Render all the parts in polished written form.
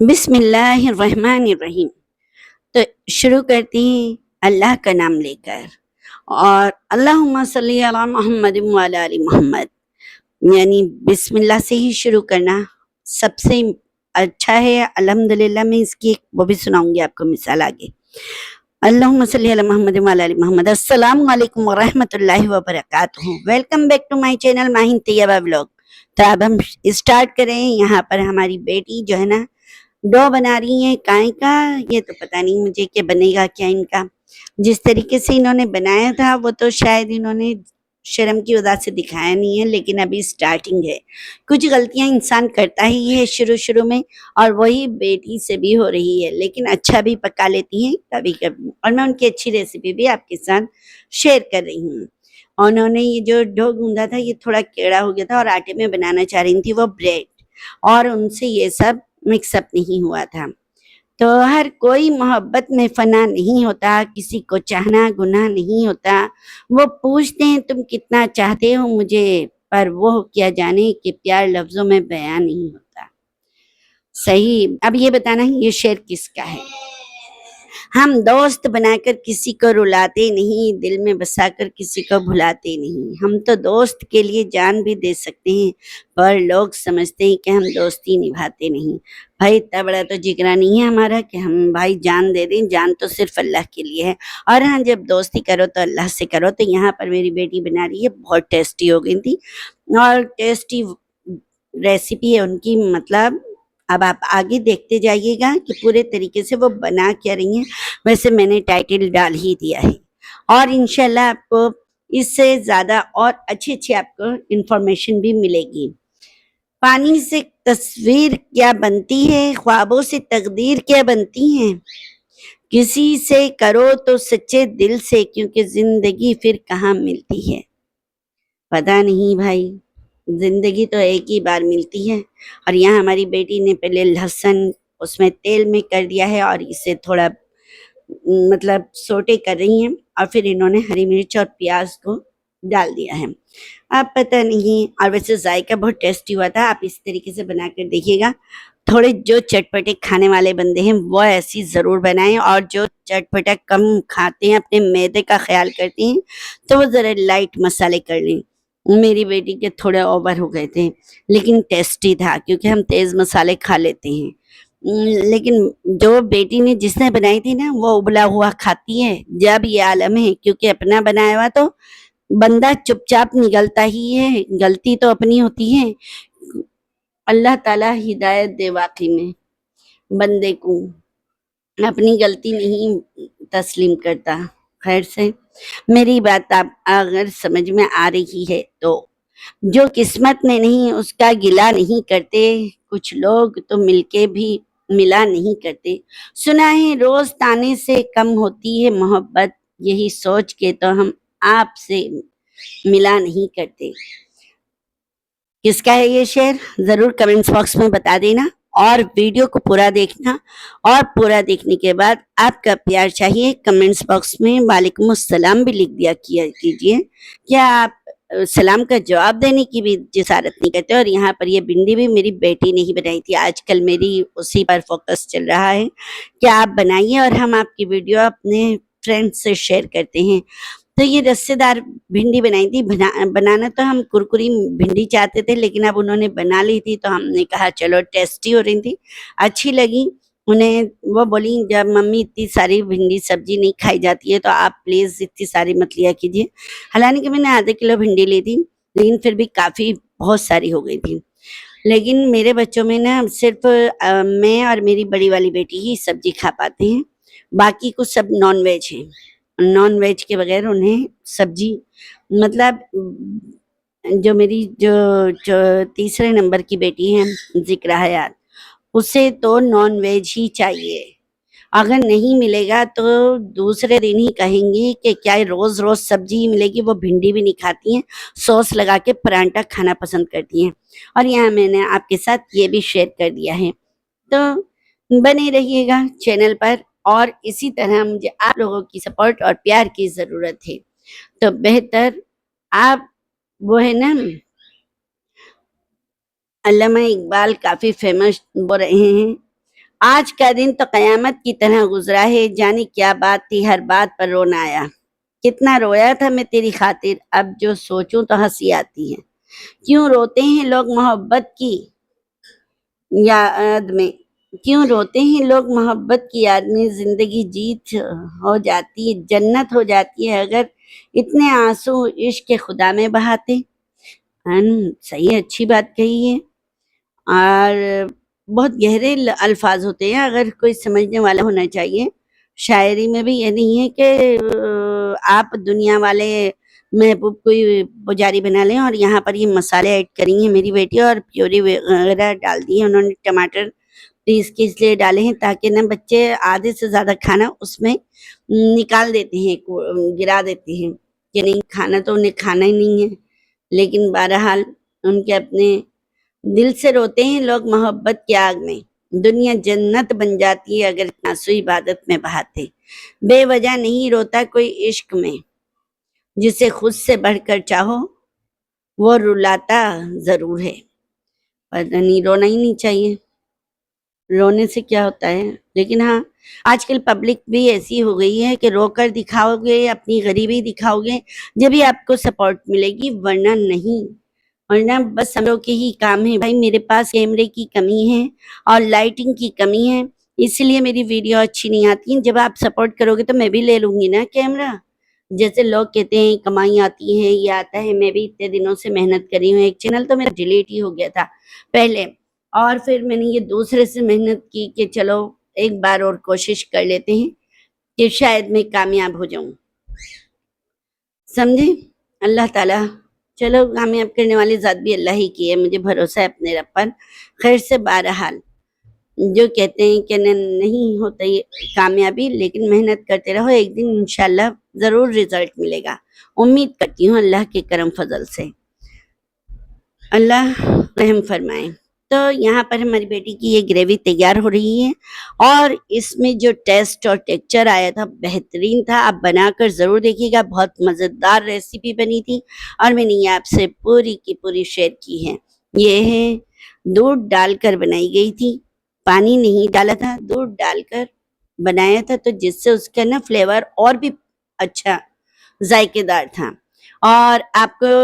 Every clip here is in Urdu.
بسم اللہ الرحمن الرحیم۔ تو شروع کرتے ہیں اللہ کا نام لے کر، اور اللہم صلی علی محمد وعلی آل محمد، یعنی بسم اللہ سے ہی شروع کرنا سب سے اچھا ہے۔ الحمدللہ میں اس کی وہ بھی سناؤں گی آپ کو مثال آگے۔ اللہم صلی علی محمد وعلی آل محمد۔ السلام علیکم ورحمۃ اللہ وبرکاتہ۔ Welcome back to my channel Maheen Tayyaba vlog. تو اب ہم اسٹارٹ کریں۔ یہاں پر ہماری بیٹی جو ہے نا ڈو بنا رہی ہیں کائیں کا، یہ تو پتہ نہیں مجھے کہ بنے گا کیا ان کا۔ جس طریقے سے انہوں نے بنایا تھا وہ تو شاید انہوں نے شرم کی وجہ سے دکھایا نہیں ہے، لیکن ابھی سٹارٹنگ ہے، کچھ غلطیاں انسان کرتا ہی ہے شروع میں، اور وہی بیٹی سے بھی ہو رہی ہے، لیکن اچھا بھی پکا لیتی ہیں کبھی کبھی، اور میں ان کی اچھی ریسیپی بھی آپ کے ساتھ شیئر کر رہی ہوں۔ انہوں نے یہ جو ڈو گوندھا تھا یہ تھوڑا کیڑا ہو گیا تھا، اور آٹے میں بنانا چاہ رہی تھی وہ بریڈ، اور ان سے یہ سب مکس اپ نہیں ہوا تھا۔ تو ہر کوئی محبت میں فنا نہیں ہوتا، کسی کو چاہنا گناہ نہیں ہوتا۔ وہ پوچھتے ہیں تم کتنا چاہتے ہو مجھے، پر وہ کیا جانے کہ پیار لفظوں میں بیان نہیں ہوتا۔ صحیح۔ اب یہ بتانا یہ شعر کس کا ہے؟ ہم دوست بنا کر کسی کو رلاتے نہیں، دل میں بسا کر کسی کو بھلاتے نہیں۔ ہم تو دوست کے لیے جان بھی دے سکتے ہیں، پر لوگ سمجھتے ہیں کہ ہم دوستی نبھاتے نہیں۔ بھائی اتنا بڑا تو جگرا نہیں ہے ہمارا کہ ہم بھائی جان دے دیں، جان تو صرف اللہ کے لیے ہے، اور ہاں جب دوستی کرو تو اللہ سے کرو۔ تو یہاں پر میری بیٹی بنا رہی ہے، بہت ٹیسٹی ہو گئی تھی، اور ٹیسٹی ریسیپی ہے ان کی، مطلب اب آپ آگے دیکھتے جائیے گا کہ پورے طریقے سے وہ بنا کیا رہی ہیں۔ ویسے میں نے ٹائٹل ڈال ہی دیا ہے، اور انشاءاللہ آپ کو اس سے زیادہ اور اچھی آپ کو انفارمیشن بھی ملے گی۔ پانی سے تصویر کیا بنتی ہے، خوابوں سے تقدیر کیا بنتی ہیں، کسی سے کرو تو سچے دل سے، کیونکہ زندگی پھر کہاں ملتی ہے۔ پتہ نہیں بھائی، زندگی تو ایک ہی بار ملتی ہے، اور یہاں ہماری بیٹی نے پہلے لہسن اس میں تیل میں کر دیا ہے، اور اسے تھوڑا مطلب سوٹے کر رہی ہیں، اور پھر انہوں نے ہری مرچ اور پیاز کو ڈال دیا ہے۔ اب پتہ نہیں، اور ویسے ذائقہ بہت ٹیسٹی ہوا تھا، آپ اس طریقے سے بنا کر دیکھیے گا۔ تھوڑے جو چٹپٹے کھانے والے بندے ہیں وہ ایسی ضرور بنائیں، اور جو چٹپٹا کم کھاتے ہیں، اپنے معدے کا خیال کرتے ہیں، تو وہ ذرا لائٹ مسالے کر لیں۔ میری بیٹی کے تھوڑے اوور ہو گئے تھے، لیکن ٹیسٹی تھا، کیونکہ ہم تیز مسالے کھا لیتے ہیں۔ لیکن جو بیٹی نے جس نے بنائی تھی نا وہ ابلا ہوا کھاتی ہے، جب یہ عالم ہے، کیونکہ اپنا بنایا ہوا تو بندہ چپ چاپ نگلتا ہی ہے، غلطی تو اپنی ہوتی ہے۔ اللہ تعالیٰ ہدایت دے واقعی میں بندے کو، اپنی غلطی نہیں تسلیم کرتا۔ خیر سے میری بات آپ اگر سمجھ میں آ رہی ہے تو جو قسمت میں نہیں اس کا گلہ نہیں کرتے، کچھ لوگ تو مل کے بھی ملا نہیں کرتے۔ سنا ہے روز تانے سے کم ہوتی ہے محبت، یہی سوچ کے تو ہم آپ سے ملا نہیں کرتے۔ کس کا ہے یہ شعر ضرور کمنٹس باکس میں بتا دینا، اور ویڈیو کو پورا دیکھنا، اور پورا دیکھنے کے بعد آپ کا پیار چاہیے کمنٹس باکس میں وعلیکم السلام بھی لکھ دیا کیجیے۔ کیا آپ سلام کا جواب دینے کی بھی جسارت نہیں کرتے؟ اور یہاں پر یہ بھنڈی بھی میری بیٹی نے ہی بنائی تھی، آج کل میری اسی پر فوکس چل رہا ہے کہ آپ بنائیے اور ہم آپ کی ویڈیو اپنے فرینڈ سے شیئر کرتے ہیں۔ تو یہ رسے دار بھنڈی بنائی تھی، بنانا تو ہم کرکری بھنڈی چاہتے تھے، لیکن اب انہوں نے بنا لی تھی تو ہم نے کہا چلو ٹیسٹی ہو رہی تھی، اچھی لگی انہیں۔ وہ بولی جب ممی اتنی ساری بھنڈی سبزی نہیں کھائی جاتی ہے تو آپ پلیز اتنی ساری مت لیا کیجیے۔ حالانکہ کہ میں نے آدھا کلو بھنڈی لی تھی، لیکن پھر بھی کافی بہت ساری ہو گئی تھی۔ لیکن میرے بچوں میں نا صرف میں اور میری بڑی والی بیٹی ہی سبزی کھا پاتے ہیں، باقی کچھ سب نان ویج ہیں، نان ویج کے بغیر انہیں سبزی، مطلب جو میری جو تیسرے نمبر کی بیٹی ہے ذکرا حیات، اسے تو نان ویج ہی چاہیے، اگر نہیں ملے گا تو دوسرے دن ہی کہیں گی کہ کیا روز روز سبزی ہی ملے گی۔ وہ بھنڈی بھی نہیں کھاتی ہیں، سوس لگا کے پراٹھا کھانا پسند کرتی ہیں، اور یہاں میں نے آپ کے ساتھ یہ بھی شیئر کر دیا ہے۔ تو بنے رہیے گا چینل پر، اور اسی طرح مجھے آپ لوگوں کی سپورٹ اور پیار کی ضرورت ہے۔ تو بہتر آپ وہ ہے نا، علامہ اقبال کافی فیمس ہو رہے ہیں، آج کا دن تو قیامت کی طرح گزرا ہے، جانے کیا بات تھی، ہر بات پر رونا آیا، کتنا رویا تھا میں تیری خاطر، اب جو سوچوں تو ہنسی آتی ہے۔ کیوں روتے ہیں لوگ محبت کی یاد میں، کیوں روتے ہیں لوگ محبت کی یاد میں، زندگی جیت ہو جاتی ہے، جنت ہو جاتی ہے اگر اتنے آنسو عشق خدا میں بہاتے۔ صحیح، اچھی بات کہی ہے، اور بہت گہرے الفاظ ہوتے ہیں، اگر کوئی سمجھنے والا ہونا چاہیے۔ شاعری میں بھی یہ نہیں ہے کہ آپ دنیا والے محبوب کوئی پجاری بنا لیں اور یہاں پر یہ مسالے ایڈ کریں ہیں میری بیٹی، اور پیوری وغیرہ ڈال دی ہے انہوں نے، ٹماٹر پیس کے اس لیے ڈالے ہیں تاکہ نا بچے آدھے سے زیادہ کھانا اس میں نکال دیتے ہیں، گرا دیتے ہیں کہ نہیں کھانا، تو انہیں کھانا ہی نہیں ہے، لیکن بہرحال ان کے اپنے دل سے روتے ہیں لوگ محبت کی آگ میں، دنیا جنت بن جاتی ہے اگر آنسو عبادت میں بہاتے۔ بے وجہ نہیں روتا کوئی عشق میں، جسے خود سے بڑھ کر چاہو وہ رلاتا ضرور ہے۔ پتہ نہیں، رونا ہی نہیں چاہیے، رونے سے کیا ہوتا ہے، لیکن ہاں آج کل پبلک بھی ایسی ہو گئی ہے کہ رو کر دکھاؤ گے، اپنی غریبی دکھاؤ گے جبھی آپ کو سپورٹ ملے گی، ورنہ نہیں، ورنہ بس ہم لوگ کے ہی کام ہے۔ بھائی میرے پاس کیمرے کی کمی ہے اور لائٹنگ کی کمی ہے، اس لیے میری ویڈیو اچھی نہیں آتی، جب آپ سپورٹ کرو گے تو میں بھی لے لوں گی نا کیمرہ۔ جیسے لوگ کہتے ہیں کمائی آتی ہے، یہ آتا ہے، میں بھی اتنے دنوں سے محنت کری ہوں، ایک چینل تو میرا ڈیلیٹ ہی ہو گیا تھا پہلے، اور پھر میں نے یہ دوسرے سے محنت کی کہ چلو ایک بار اور کوشش کر لیتے ہیں کہ شاید میں کامیاب ہو جاؤں، سمجھے؟ اللہ تعالیٰ، چلو کامیاب کرنے والی ذات بھی اللہ ہی کی ہے، مجھے بھروسہ ہے اپنے رب پر۔ خیر سے بہرحال جو کہتے ہیں کہ نہیں ہوتا یہ کامیابی، لیکن محنت کرتے رہو، ایک دن انشاءاللہ ضرور رزلٹ ملے گا، امید کرتی ہوں اللہ کے کرم فضل سے، اللہ رحم فرمائے۔ تو یہاں پر ہماری بیٹی کی یہ گریوی تیار ہو رہی ہے، اور اس میں جو ٹیسٹ اور ٹیکچر آیا تھا بہترین تھا، آپ بنا کر ضرور دیکھیے گا، بہت مزیدار ریسیپی بنی تھی، اور میں نے یہ آپ سے پوری کی پوری شیئر کی ہے۔ یہ ہے دودھ ڈال کر بنائی گئی تھی، پانی نہیں ڈالا تھا، دودھ ڈال کر بنایا تھا، تو جس سے اس کا نا فلیور اور بھی اچھا ذائقے دار تھا۔ اور آپ کو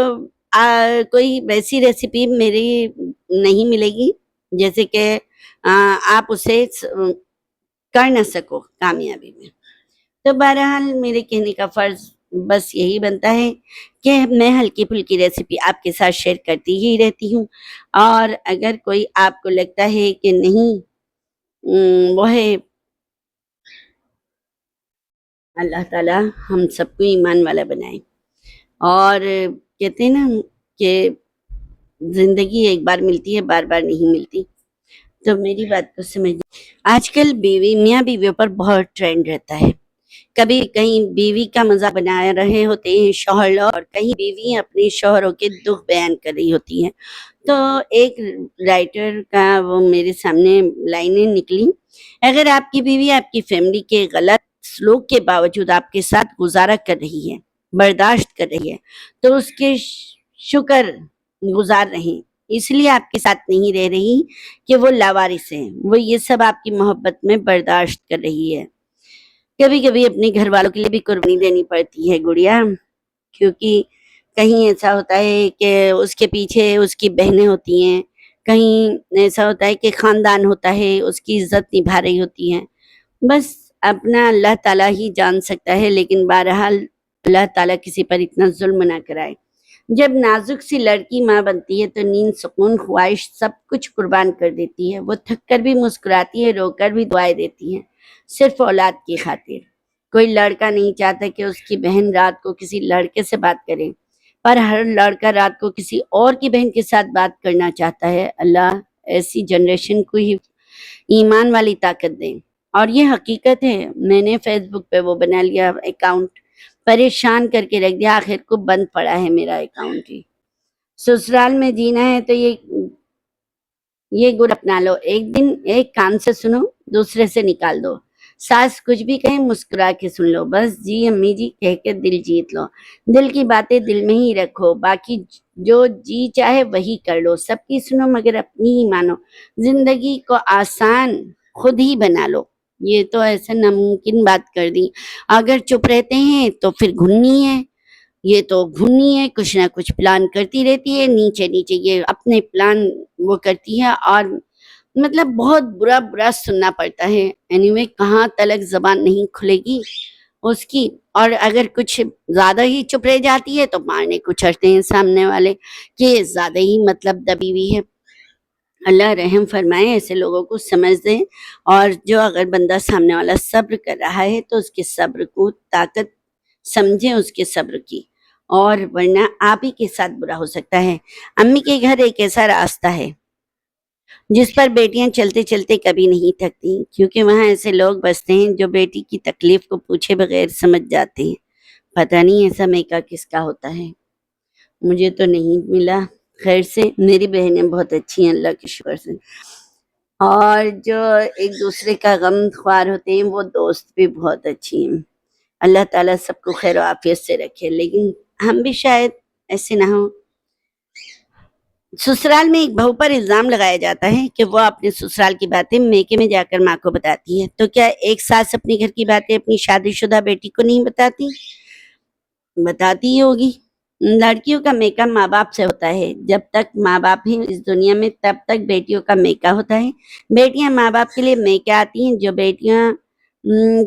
کوئی ویسی ریسیپی میری نہیں ملے گی جیسے کہ آپ اسے کر نہ سکو کامیابی میں۔ تو بہرحال میرے کہنے کا فرض بس یہی بنتا ہے کہ میں ہلکی پھلکی ریسیپی آپ کے ساتھ شیئر کرتی ہی رہتی ہوں، اور اگر کوئی آپ کو لگتا ہے کہ نہیں وہ ہے، اللہ تعالیٰ ہم سب کو ایمان والا بنائے، اور کہتے ہیں نا کہ زندگی ایک بار ملتی ہے، بار بار نہیں ملتی، تو میری بات کو سمجھ۔ آج کل بیوی میاں بیویوں پر بہت ٹرینڈ رہتا ہے، کبھی کہیں بیوی کا مذاق بنا رہے ہوتے ہیں شوہر لوگ، اور کہیں بیوی اپنے شوہروں کے دکھ بیان کر رہی ہوتی ہیں۔ تو ایک رائٹر کا وہ میرے سامنے لائنیں نکلی، اگر آپ کی بیوی آپ کی فیملی کے غلط سلوک کے باوجود آپ کے ساتھ گزارا کر رہی ہے، برداشت کر رہی ہے، تو اس کے شکر گزار رہیں، اس لیے آپ کے ساتھ نہیں رہ رہی کہ وہ لاوارث ہیں، وہ یہ سب آپ کی محبت میں برداشت کر رہی ہے۔ کبھی کبھی اپنے گھر والوں کے لیے بھی قربانی دینی پڑتی ہے گڑیا، کیونکہ کہیں ایسا ہوتا ہے کہ اس کے پیچھے اس کی بہنیں ہوتی ہیں، کہیں ایسا ہوتا ہے کہ خاندان ہوتا ہے، اس کی عزت نبھا رہی ہوتی ہیں، بس اپنا اللہ تعالیٰ ہی جان سکتا ہے، لیکن بہرحال اللہ تعالیٰ کسی پر اتنا ظلم نہ کرائے۔ جب نازک سی لڑکی ماں بنتی ہے تو نیند، سکون، خواہش سب کچھ قربان کر دیتی ہے، وہ تھک کر بھی مسکراتی ہے، رو کر بھی دعائیں دیتی ہیں، صرف اولاد کی خاطر۔ کوئی لڑکا نہیں چاہتا کہ اس کی بہن رات کو کسی لڑکے سے بات کرے، پر ہر لڑکا رات کو کسی اور کی بہن کے ساتھ بات کرنا چاہتا ہے۔ اللہ ایسی جنریشن کو ہی ایمان والی طاقت دے، اور یہ حقیقت ہے۔ میں نے فیس بک پہ وہ بنا لیا اکاؤنٹ، پریشان کر کے رکھ دیا، آخر کو بند پڑا ہے میرا اکاؤنٹ ہی۔ سسرال میں جینا ہے تو یہ گڑ اپنا لو، ایک دن ایک کان سے سنو، دوسرے سے نکال دو، ساس کچھ بھی کہیں مسکرا کے سن لو، بس جی امی جی کہہ کے دل جیت لو، دل کی باتیں دل میں ہی رکھو، باقی جو جی چاہے وہی کر لو، سب کی سنو مگر اپنی ہی مانو، زندگی کو آسان خود ہی بنا لو. یہ تو ایسا ناممکن بات کر دی. اگر چپ رہتے ہیں تو پھر گھنی ہے. یہ تو گھنی ہے، کچھ نہ کچھ پلان کرتی رہتی ہے، نیچے نیچے یہ اپنے پلان وہ کرتی ہے، اور مطلب بہت برا برا سننا پڑتا ہے. اینی کہاں تلک زبان نہیں کھلے گی اس کی. اور اگر کچھ زیادہ ہی چپ رہ جاتی ہے تو مارنے کو چڑھتے ہیں سامنے والے کہ زیادہ ہی مطلب دبی ہوئی ہے. اللہ رحم فرمائے، ایسے لوگوں کو سمجھ دیں. اور جو اگر بندہ سامنے والا صبر کر رہا ہے تو اس کے صبر کو طاقت سمجھیں، اس کے صبر کی. اور ورنہ آپ ہی کے ساتھ برا ہو سکتا ہے. امی کے گھر ایک ایسا راستہ ہے جس پر بیٹیاں چلتے چلتے کبھی نہیں تھکتی، کیونکہ وہاں ایسے لوگ بستے ہیں جو بیٹی کی تکلیف کو پوچھے بغیر سمجھ جاتے ہیں. پتہ نہیں ایسا میکا کس کا ہوتا ہے، مجھے تو نہیں ملا. خیر سے میری بہنیں بہت اچھی ہیں اللہ کے شکر سے، اور جو ایک دوسرے کا غم خوار ہوتے ہیں وہ دوست بھی بہت اچھی ہیں. اللہ تعالیٰ سب کو خیر و عافیت سے رکھے. لیکن ہم بھی شاید ایسے نہ ہوں. سسرال میں ایک بہو پر الزام لگایا جاتا ہے کہ وہ اپنے سسرال کی باتیں میکے میں جا کر ماں کو بتاتی ہے. تو کیا ایک ساس اپنے گھر کی باتیں اپنی شادی شدہ بیٹی کو نہیں بتاتی؟ بتاتی ہی ہوگی. لڑکیوں کا میکا ماں باپ سے ہوتا ہے. جب تک ماں باپ ہیں اس دنیا میں تب تک بیٹیوں کا میکا ہوتا ہے. بیٹیاں ماں باپ کے لیے میکے آتی ہیں. جو بیٹیاں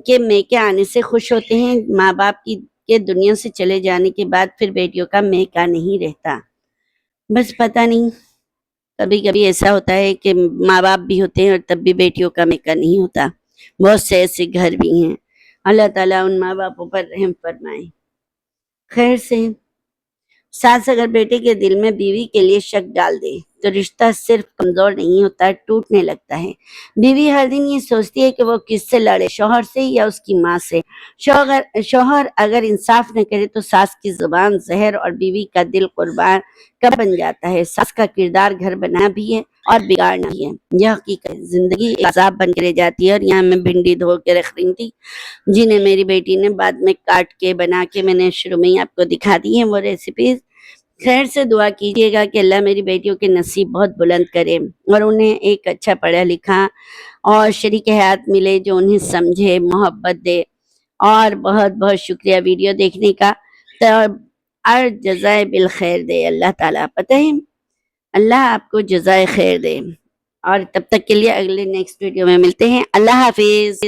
کے میکے آنے سے خوش ہوتے ہیں، ماں باپ کے دنیا سے چلے جانے کے بعد پھر بیٹیوں کا میکا نہیں رہتا. بس پتہ نہیں، کبھی کبھی ایسا ہوتا ہے کہ ماں باپ بھی ہوتے ہیں اور تب بھی بیٹیوں کا میکا نہیں ہوتا. بہت سے ایسے گھر بھی ہیں. اللہ تعالیٰ ان ماں باپوں پر رحم فرمائے. خیر سے ساس اگر بیٹے کے دل میں بیوی کے لیے شک ڈال دے تو رشتہ صرف کمزور نہیں ہوتا، ٹوٹنے لگتا ہے. بیوی ہر دن یہ سوچتی ہے کہ وہ کس سے لڑے، شوہر سے یا اس کی ماں سے. شوہر اگر انصاف نہ کرے تو ساس کی زبان زہر اور بیوی کا دل قربان کب بن جاتا ہے. ساس کا کردار گھر بنانا بھی ہے اور بگاڑنا بھی ہے. یہ حقیقت ہے. زندگی ایک عذاب بن کے رہ جاتی ہے. اور یہاں میں بھنڈی دھو کے رکھ رہی تھی، جنہیں میری بیٹی نے بعد میں کاٹ کے بنا کے میں نے شروع میں ہی آپ کو دکھا دی ہیں وہ ریسیپیز. خیر سے دعا کیجیے گا کہ اللہ میری بیٹیوں کے نصیب بہت بلند کرے اور انہیں ایک اچھا پڑھا لکھا اور شریک حیات ملے جو انہیں سمجھے، محبت دے. اور بہت بہت شکریہ ویڈیو دیکھنے کا. اور جزائے بالخیر دے اللہ تعالیٰ. پتہ ہے اللہ آپ کو جزائے خیر دے. اور تب تک کے لیے اگلے نیکسٹ ویڈیو میں ملتے ہیں. اللہ حافظ.